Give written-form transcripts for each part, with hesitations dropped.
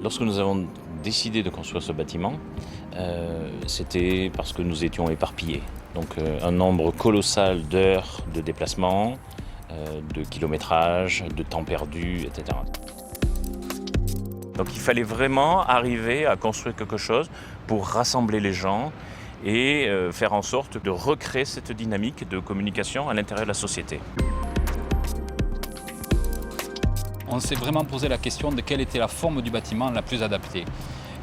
Lorsque nous avons décidé de construire ce bâtiment, c'était parce que nous étions éparpillés. Donc un nombre colossal d'heures de déplacement, de kilométrage, de temps perdu, etc. Donc il fallait vraiment arriver à construire quelque chose pour rassembler les gens et faire en sorte de recréer cette dynamique de communication à l'intérieur de la société. On s'est vraiment posé la question de quelle était la forme du bâtiment la plus adaptée.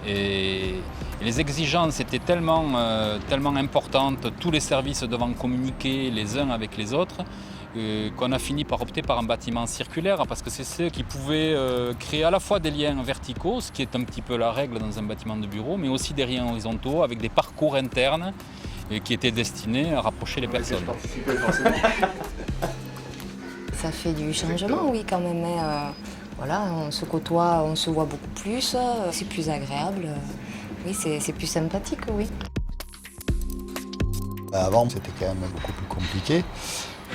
Et les exigences étaient tellement importantes, tous les services devant communiquer les uns avec les autres, qu'on a fini par opter par un bâtiment circulaire, parce que c'est ce qui pouvait créer à la fois des liens verticaux, ce qui est un petit peu la règle dans un bâtiment de bureau, mais aussi des liens horizontaux avec des parcours internes qui étaient destinés à rapprocher les personnes. Ça fait du changement, oui, quand même. Mais, voilà, on se côtoie, on se voit beaucoup plus, c'est plus agréable. Oui, c'est plus sympathique, oui. Avant, c'était quand même beaucoup plus compliqué.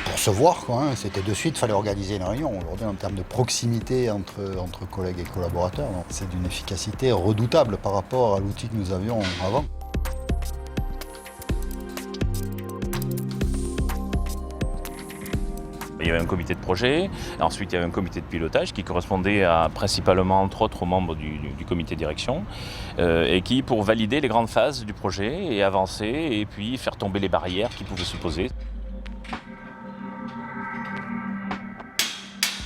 Pour se voir, quoi, hein. C'était de suite, il fallait organiser une réunion. Aujourd'hui, en termes de proximité entre collègues et collaborateurs, c'est d'une efficacité redoutable par rapport à l'outil que nous avions avant. Il y avait un comité de projet, ensuite il y avait un comité de pilotage qui correspondait principalement, entre autres, aux membres du comité de direction et qui, pour valider les grandes phases du projet et avancer et puis faire tomber les barrières qui pouvaient se poser.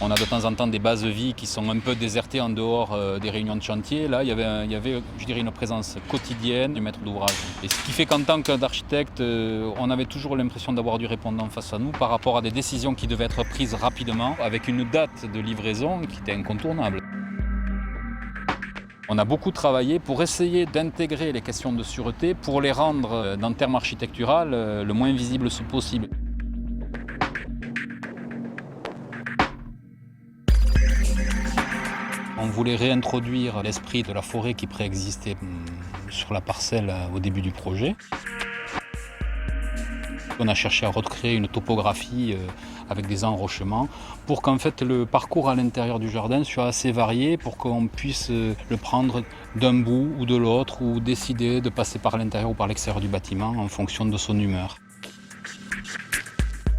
On a de temps en temps des bases vie qui sont un peu désertées en dehors des réunions de chantier. Là, il y avait, je dirais, une présence quotidienne du maître d'ouvrage. Et ce qui fait qu'en tant qu'architecte, on avait toujours l'impression d'avoir du répondant face à nous par rapport à des décisions qui devaient être prises rapidement, avec une date de livraison qui était incontournable. On a beaucoup travaillé pour essayer d'intégrer les questions de sûreté, pour les rendre, dans le terme architectural, le moins visible possible. On voulait réintroduire l'esprit de la forêt qui préexistait sur la parcelle au début du projet. On a cherché à recréer une topographie avec des enrochements pour qu'en fait le parcours à l'intérieur du jardin soit assez varié pour qu'on puisse le prendre d'un bout ou de l'autre ou décider de passer par l'intérieur ou par l'extérieur du bâtiment en fonction de son humeur.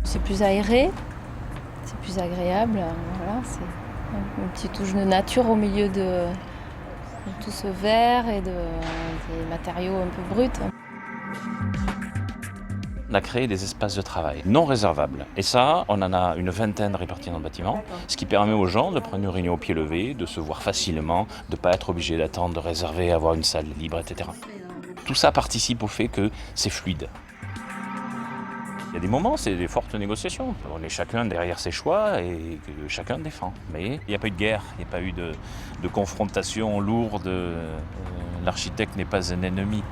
C'est plus aéré, c'est plus agréable, voilà, c'est une petite touche de nature au milieu de tout ce vert et des matériaux un peu bruts. On a créé des espaces de travail non réservables. Et ça, on en a une vingtaine répartis dans le bâtiment, ce qui permet aux gens de prendre une réunion au pied levé, de se voir facilement, de ne pas être obligé d'attendre, de réserver, avoir une salle libre, etc. Tout ça participe au fait que c'est fluide. Il y a des moments, c'est des fortes négociations. On est chacun derrière ses choix et que chacun défend. Mais il n'y a pas eu de guerre, il n'y a pas eu de confrontation lourde. L'architecte n'est pas un ennemi.